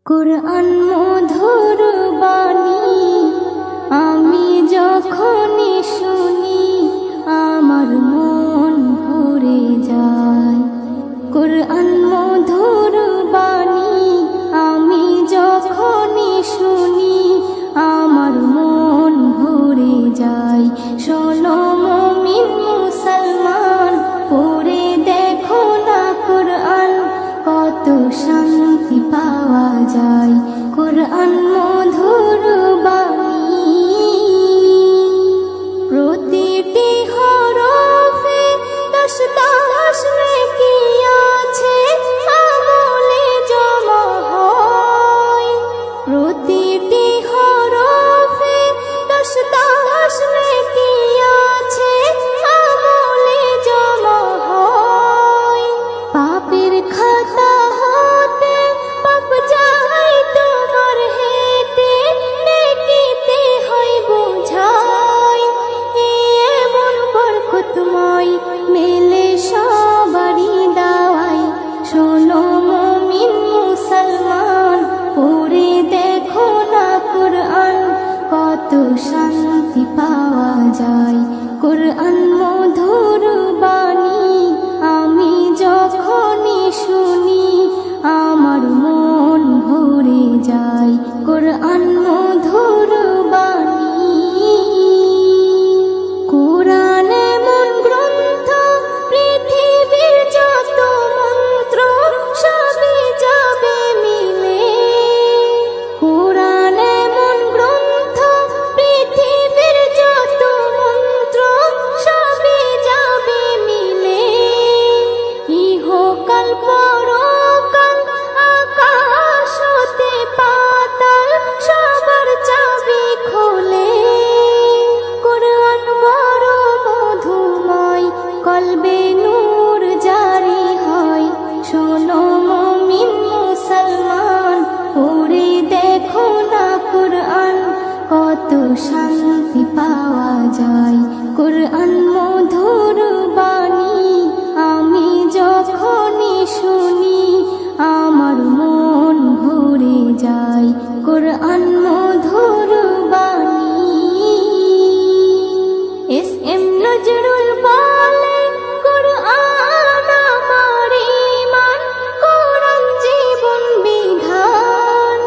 কুরআন মধুর বাণী আমি যখনই শুনি আমার মন ভরে যায়। কুরআন মধুর বাণী আমি যখনই শুনি আমার মন ভরে যায়। শোনো মুমিন মুসলমান, পড়ে দেখো না কুরআন, কত শান্তি পাওয়া যায়। কুরআন মধুর বাণী প্রতিটি হরফে 10 নেকি আছে, আমলে জমা হয়। প্রতিটি হরফে 10 নেকি আছে, আমলে জমা হয়। পাপের খাতা হতে পাপ যায় তোমার হেঁটে, নেকিতে হয় বোঝাই। এমন বরকতময় মেলে সবারই দাওয়াই। শোনো মুমিন মুসলমান, পড়ে দেখো না কুরআন, কত শান্তি পাওয়া যায়। কুরআন মধুর বাণী আমি যখনই শুনি আমার মন ভরে যায়। কুরআন মধুর বাণী। কুরআন এমন গ্রন্থ, পৃথিবীর যত মন্ত্র সবই যাবে মিলে। কুরআন এমন গ্রন্থ, পৃথিবীর যত মন্ত্র সবই যাবে মিলে। ইহকাল পরকাল আকাশ হতে পাতাল সবার চাবি খোলে। কুরআন বড় মধুময়, কলবে নূর জারি হয়। শোনো মুমিন মুসলমান, পড়ে দেখো না কুরআন, কত শান্তি পাওয়া যায়। কুরআন মধুর বাণী আমি যখনই শুনি আমার মন ভরে যায়। কুরআন মধুর বাণী। এস.এম. নজরুল বলেন, কুরআন আমার ঈমান, কুরআন জীবন বিধান।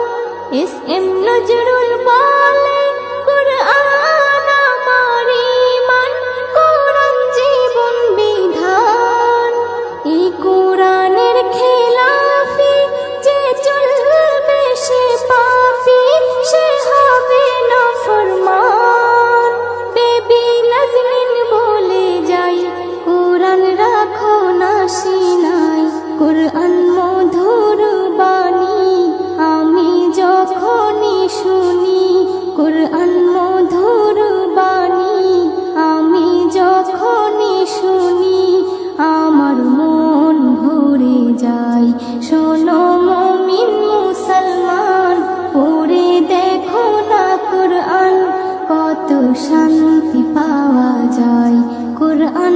এস.এম. নজরুল বলেন, কুরআন আমার ঈমান, কুরআন জীবন বিধান। এই কুরআনের খেলাফি যে চলবে সে পাপী, সে হবে নাফরমান। বেবি নাজরিন বলে যাই, কুরআন রাখো না সিনায়। কুরআন মধুর বাণী আমি যখনই শুনি কুরআন মধুর বাণী আমি যখনই শুনি আমার মন ভরে যায়। শোনো মুমিন মুসলমান, পড়ে দেখো না কুরআন, কত শান্তি পাওয়া যায়। কুরআন